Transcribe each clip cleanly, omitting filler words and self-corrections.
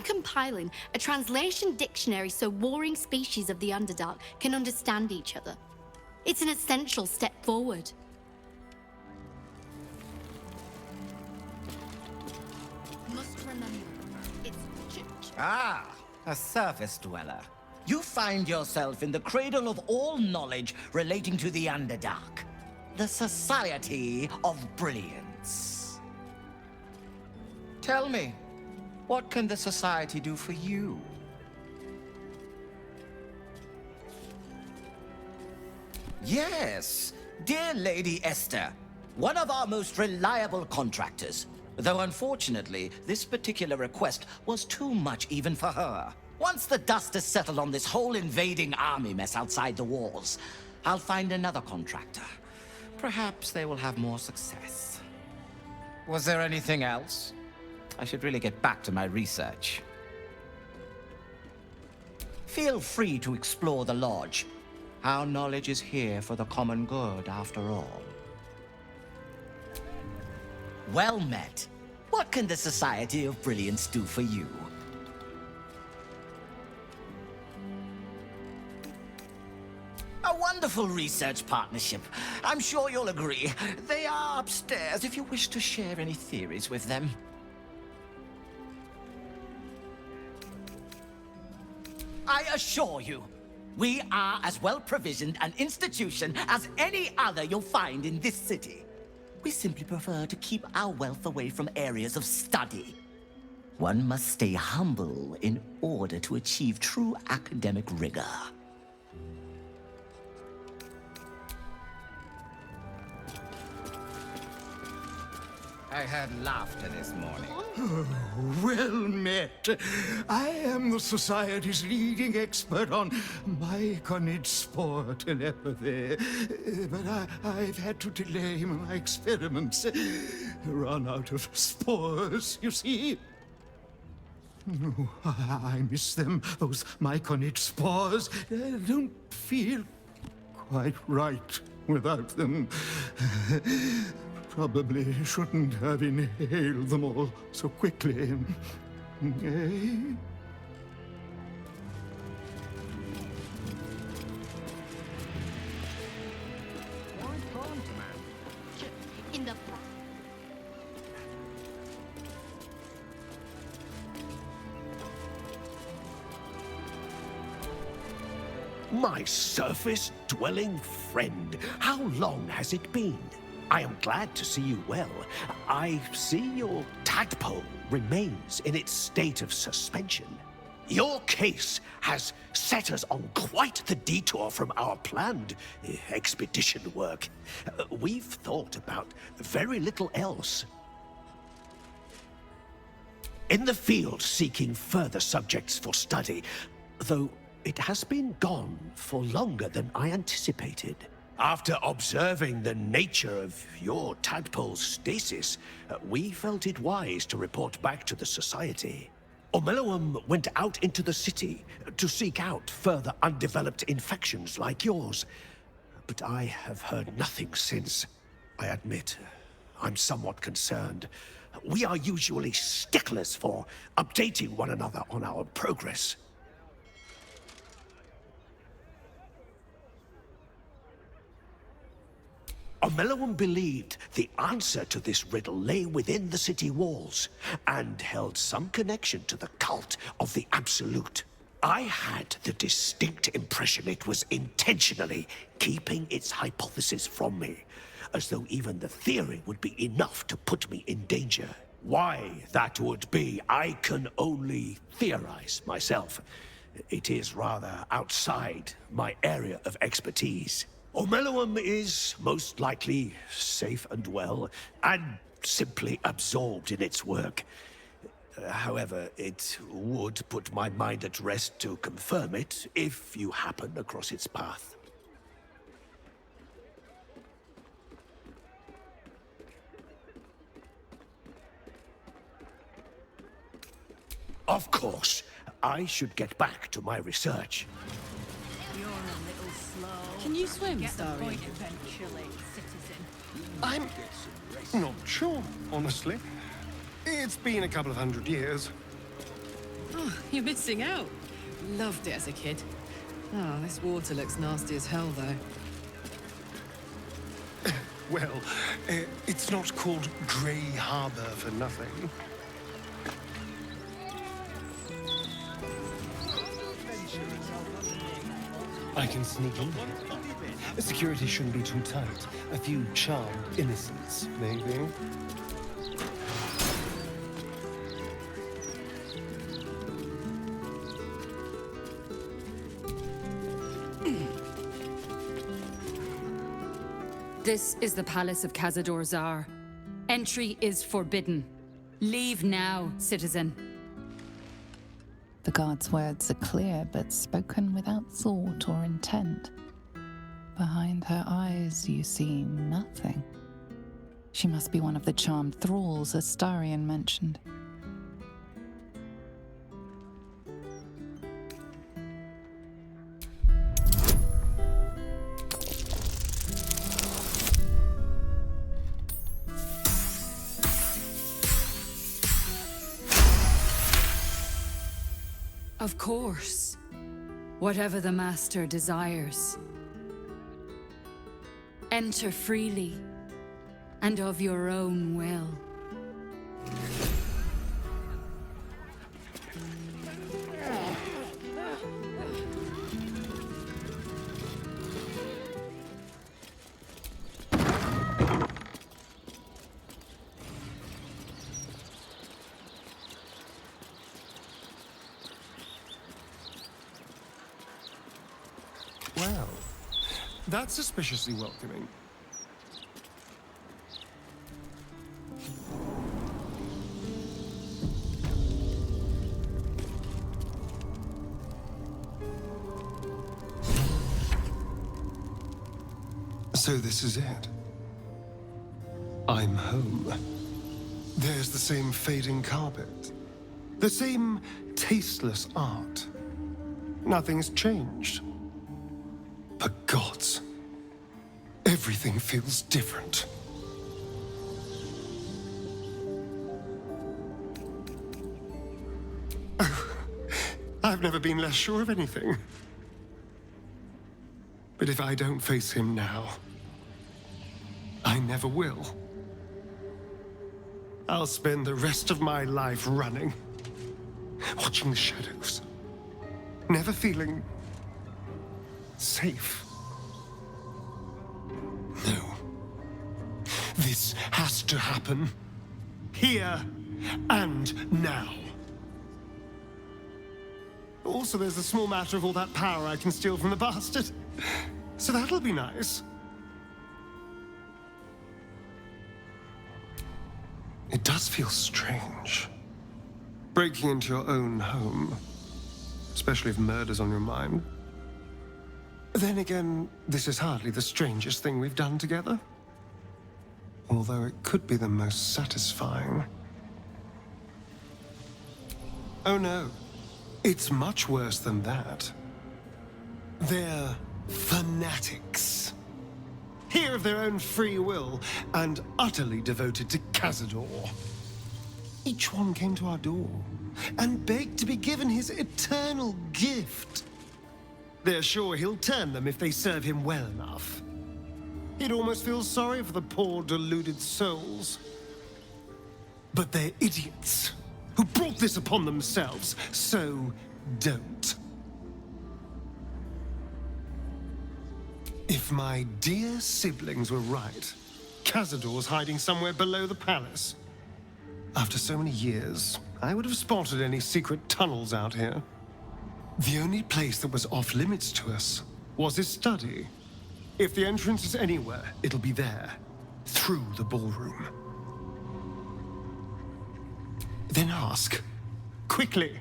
compiling a translation dictionary so warring species of the Underdark can understand each other. It's an essential step forward. Must remember, it's... Ah, a surface dweller. You find yourself in the cradle of all knowledge relating to the Underdark. The Society of Brilliance. Tell me, what can the Society do for you? Yes, dear Lady Esther, one of our most reliable contractors. Though unfortunately, this particular request was too much even for her. Once the dust has settled on this whole invading army mess outside the walls, I'll find another contractor. Perhaps they will have more success. Was there anything else? I should really get back to my research. Feel free to explore the lodge. Our knowledge is here for the common good, after all. Well met. What can the Society of Brilliance do for you? A wonderful research partnership. I'm sure you'll agree. They are upstairs if you wish to share any theories with them. I assure you, we are as well-provisioned an institution as any other you'll find in this city. We simply prefer to keep our wealth away from areas of study. One must stay humble in order to achieve true academic rigor. I heard laughter this morning. Oh, well met. I am the Society's leading expert on myconid spore telepathy. But I've had to delay my experiments. Run out of spores, you see. Oh, I miss them, those myconid spores. I don't feel quite right without them. Probably shouldn't have inhaled them all so quickly. Eh? In the... My surface-dwelling friend, how long has it been? I am glad to see you well. I see your tadpole remains in its state of suspension. Your case has set us on quite the detour from our planned expedition work. We've thought about very little else. In the field seeking further subjects for study, though it has been gone for longer than I anticipated. After observing the nature of your tadpole's stasis, we felt it wise to report back to the Society. Omeluum went out into the city to seek out further undeveloped infections like yours. But I have heard nothing since. I admit, I'm somewhat concerned. We are usually sticklers for updating one another on our progress. Omeluum believed the answer to this riddle lay within the city walls, and held some connection to the cult of the Absolute. I had the distinct impression it was intentionally keeping its hypothesis from me, as though even the theory would be enough to put me in danger. Why that would be, I can only theorize myself. It is rather outside my area of expertise. Omeluum is most likely safe and well, and simply absorbed in its work. However, it would put my mind at rest to confirm it if you happen across its path. Of course, I should get back to my research. You're a little slow. Can you swim, Get the Szarr? point eventually, citizen. I'm not sure, honestly. It's been a couple of 100 years. Oh, you're missing out. Loved it as a kid. Oh, this water looks nasty as hell, though. Well, it's not called Grey Harbor for nothing. I can sneak in here. Security shouldn't be too tight. A few charmed innocents, maybe. This is the Palace of Cazador, Szarr. Entry is forbidden. Leave now, citizen. The guard's words are clear, but spoken without thought or intent. Behind her eyes, you see nothing. She must be one of the charmed thralls Astarion mentioned. Of course. Whatever the master desires. Enter freely, and of your own will. Well, that's suspiciously welcoming. So this is it. I'm home. There's the same fading carpet. The same tasteless art. Nothing's changed. But gods, everything feels different. Oh, I've never been less sure of anything. But if I don't face him now, I never will. I'll spend the rest of my life running, watching the shadows, never feeling safe. No. This has to happen. Here and now. Also, there's the small matter of all that power I can steal from the bastard. So that'll be nice. It does feel strange. Breaking into your own home. Especially if murder's on your mind. Then again, this is hardly the strangest thing we've done together. Although it could be the most satisfying. Oh no, it's much worse than that. They're fanatics. Here of their own free will, and utterly devoted to Cazador. Each one came to our door, and begged to be given his eternal gift. They're sure he'll turn them if they serve him well enough. He'd almost feel sorry for the poor, deluded souls. But they're idiots, who brought this upon themselves, so don't. If my dear siblings were right, Cazador's hiding somewhere below the palace. After so many years, I would have spotted any secret tunnels out here. The only place that was off-limits to us was his study. If the entrance is anywhere, it'll be there, through the ballroom. Then ask, quickly.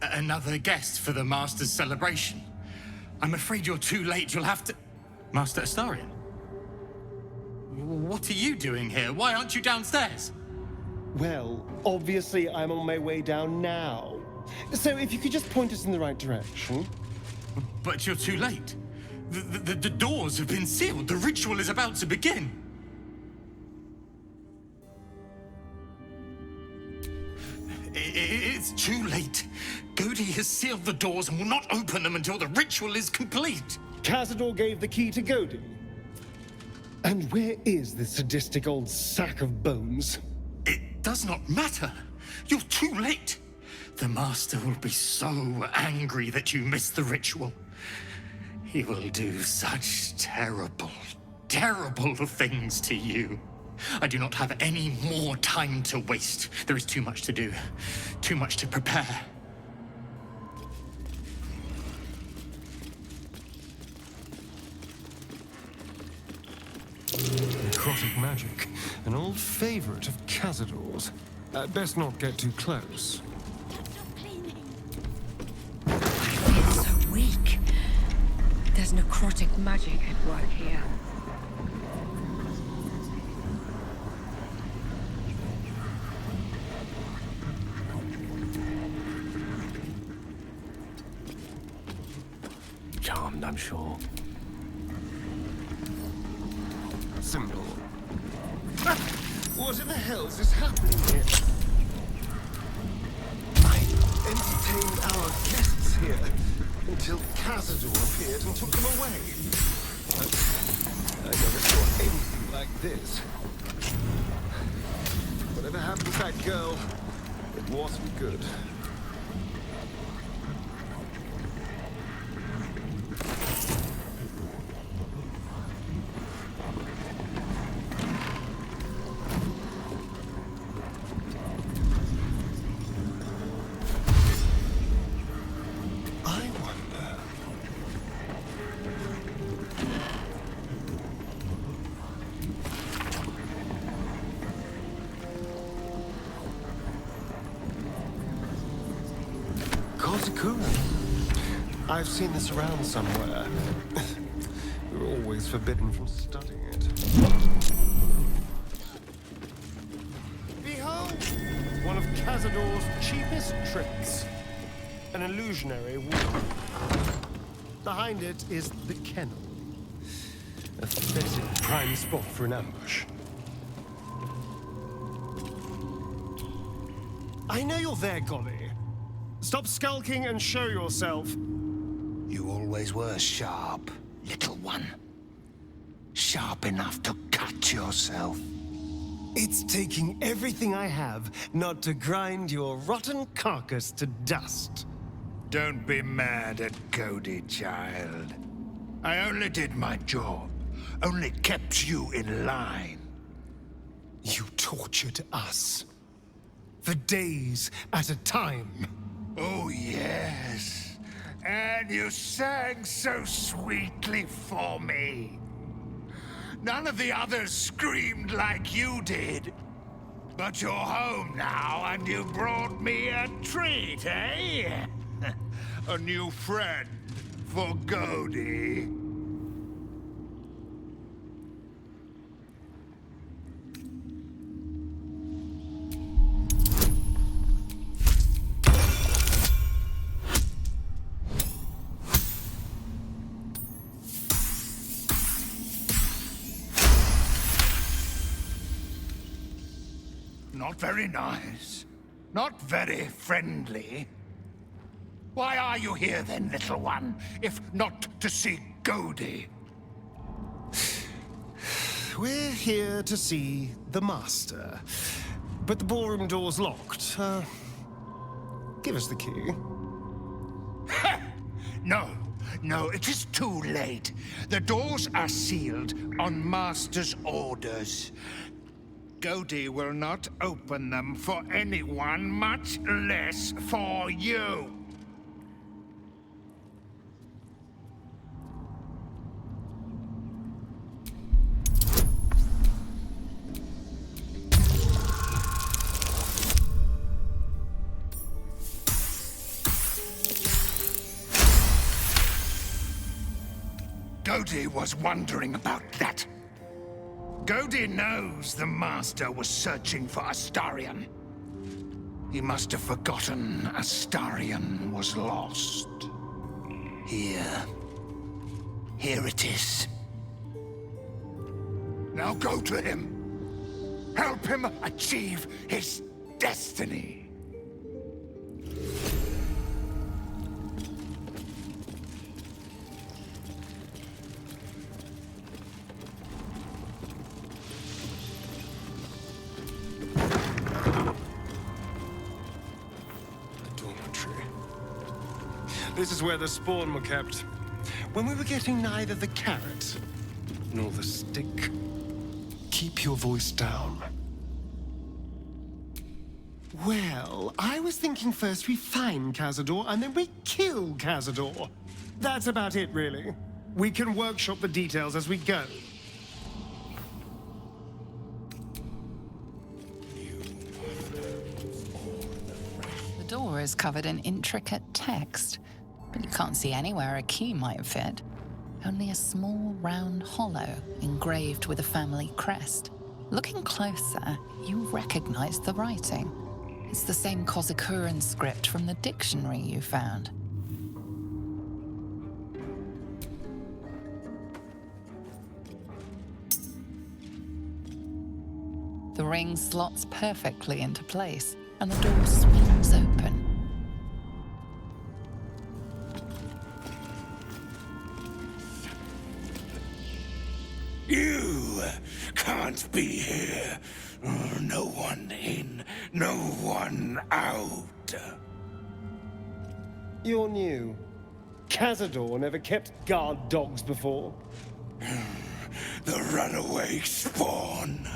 Another guest for the Master's celebration. I'm afraid you're too late. You'll have to... Master Astarion? What are you doing here? Why aren't you downstairs? Well, obviously I'm on my way down now. So if you could just point us in the right direction. But you're too late. The doors have been sealed. The ritual is about to begin. It's too late. Godey has sealed the doors and will not open them until the ritual is complete. Cazador gave the key to Godey. And where is this sadistic old sack of bones? It does not matter. You're too late. The Master will be so angry that you missed the ritual. He will do such terrible, terrible things to you. I do not have any more time to waste. There is too much to do, too much to prepare. Necrotic magic, an old favorite of Cazador's. Best not get too close. I feel so weak. There's necrotic magic at work here. Charmed, I'm sure. Symbol. What in the hell's is happening here? I entertained our guests here until Cazador appeared and took them away. I never saw anything like this. Whatever happened to that girl, it wasn't good. I've seen this around somewhere. We're always forbidden from studying it. Behold! One of Cazador's cheapest tricks. An illusionary wall. Behind it is the kennel. A fitting prime spot for an ambush. I know you're there, Godey. Stop skulking and show yourself. You always were sharp, little one. Sharp enough to cut yourself. It's taking everything I have not to grind your rotten carcass to dust. Don't be mad at Godey, child. I only did my job. Only kept you in line. You tortured us. For days at a time. Oh, yes. And you sang so sweetly for me. None of the others screamed like you did. But you're home now, and you brought me a treat, eh? A new friend for Godey. Not very nice. Not very friendly. Why are you here then, little one, if not to see Godey? We're here to see the Master. But the ballroom door's locked. Give us the key. No, it is too late. The doors are sealed on Master's orders. Godey will not open them for anyone, much less for you. Godey was wondering about that. Godey knows the Master was searching for Astarion. He must have forgotten Astarion was lost. Here. Here it is. Now go to him. Help him achieve his destiny. This is where the spawn were kept. When we were getting neither the carrot nor the stick. Keep your voice down. Well, I was thinking first we find Cazador and then we kill Cazador. That's about it, really. We can workshop the details as we go. The door is covered in intricate text, but you can't see anywhere a key might fit. Only a small round hollow engraved with a family crest. Looking closer, you recognize the writing. It's the same Kozakuran script from the dictionary you found. The ring slots perfectly into place, and the door swings open. You can't be here. No one in, no one out. You're new. Cazador never kept guard dogs before. The runaway spawn.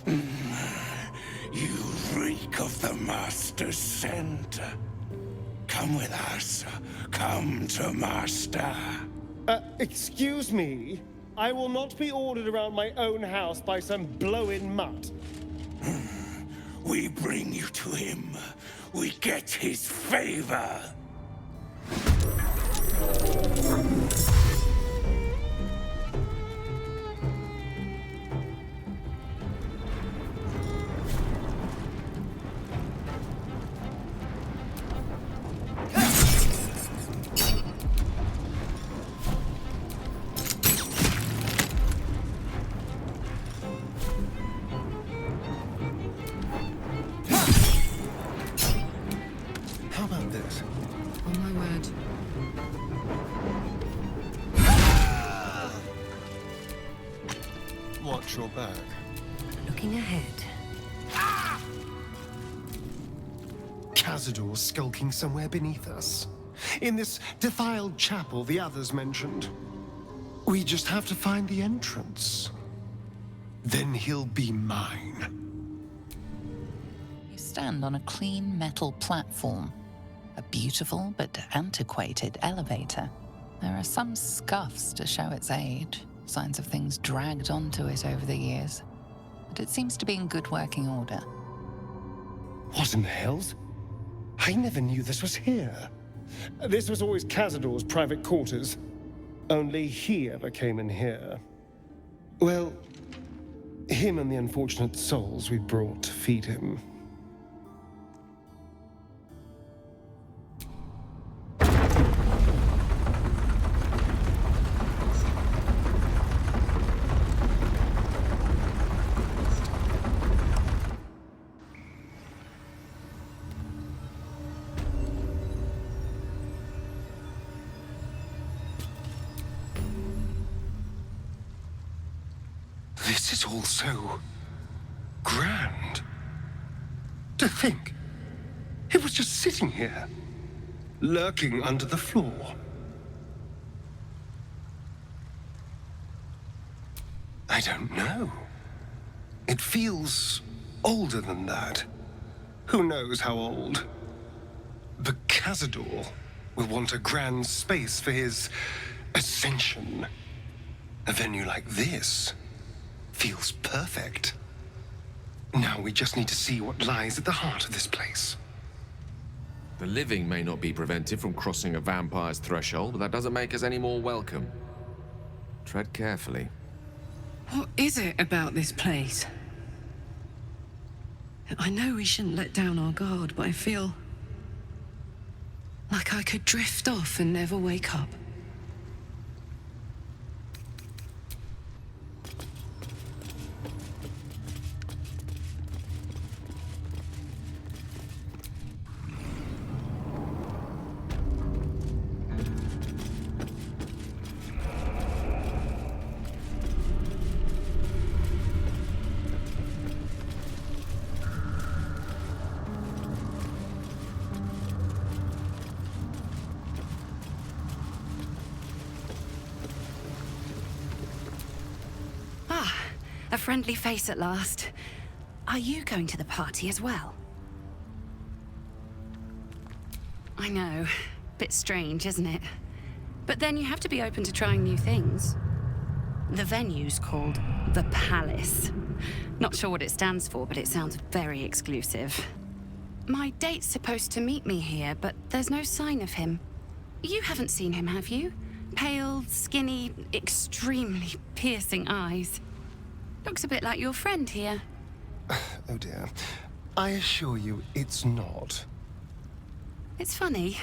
You reek of the Master's scent. Come with us. Come to Master. Excuse me? I will not be ordered around my own house by some blow-in mutt. We bring you to him. We get his favor. How about this? On my word. Watch your back. Looking ahead. Cazador skulking somewhere beneath us. In this defiled chapel the others mentioned. We just have to find the entrance. Then he'll be mine. You stand on a clean metal platform. A beautiful but antiquated elevator. There are some scuffs to show its age, signs of things dragged onto it over the years. But it seems to be in good working order. What in the hells? I never knew this was here. This was always Cazador's private quarters. Only he ever came in here. Well, him and the unfortunate souls we brought to feed him. This is all so grand. To think, it was just sitting here, lurking under the floor. I don't know. It feels older than that. Who knows how old? But Cazador will want a grand space for his ascension. A venue like this feels perfect. Now we just need to see what lies at the heart of this place. The living may not be prevented from crossing a vampire's threshold, but that doesn't make us any more welcome. Tread carefully. What is it about this place? I know we shouldn't let down our guard, but I feel like I could drift off and never wake up. a friendly face at last. Are you going to the party as well? I know. Bit strange, isn't it? But then you have to be open to trying new things. The venue's called the Palace. Not sure what it stands for, but it sounds very exclusive. My date's supposed to meet me here, but there's no sign of him. You haven't seen him, have you? Pale, skinny, extremely piercing eyes. Looks a bit like your friend here. Oh dear. I assure you, it's not. It's funny.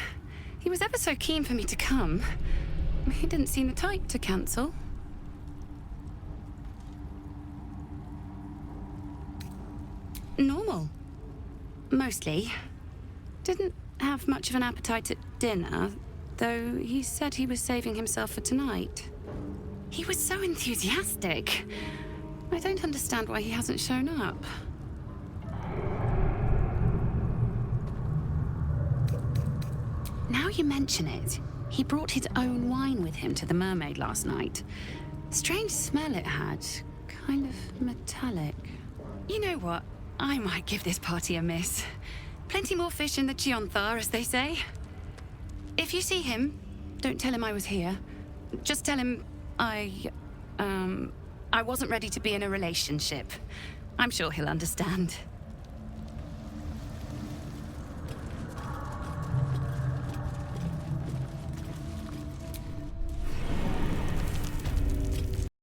He was ever so keen for me to come. He didn't seem the type to cancel. Normal. Mostly. Didn't have much of an appetite at dinner, though he said he was saving himself for tonight. He was so enthusiastic. I don't understand why he hasn't shown up. Now you mention it, he brought his own wine with him to the Mermaid last night. Strange smell it had. Kind of metallic. You know what? I might give this party a miss. Plenty more fish in the Chionthar, as they say. If you see him, don't tell him I was here. Just tell him I wasn't ready to be in a relationship. I'm sure he'll understand.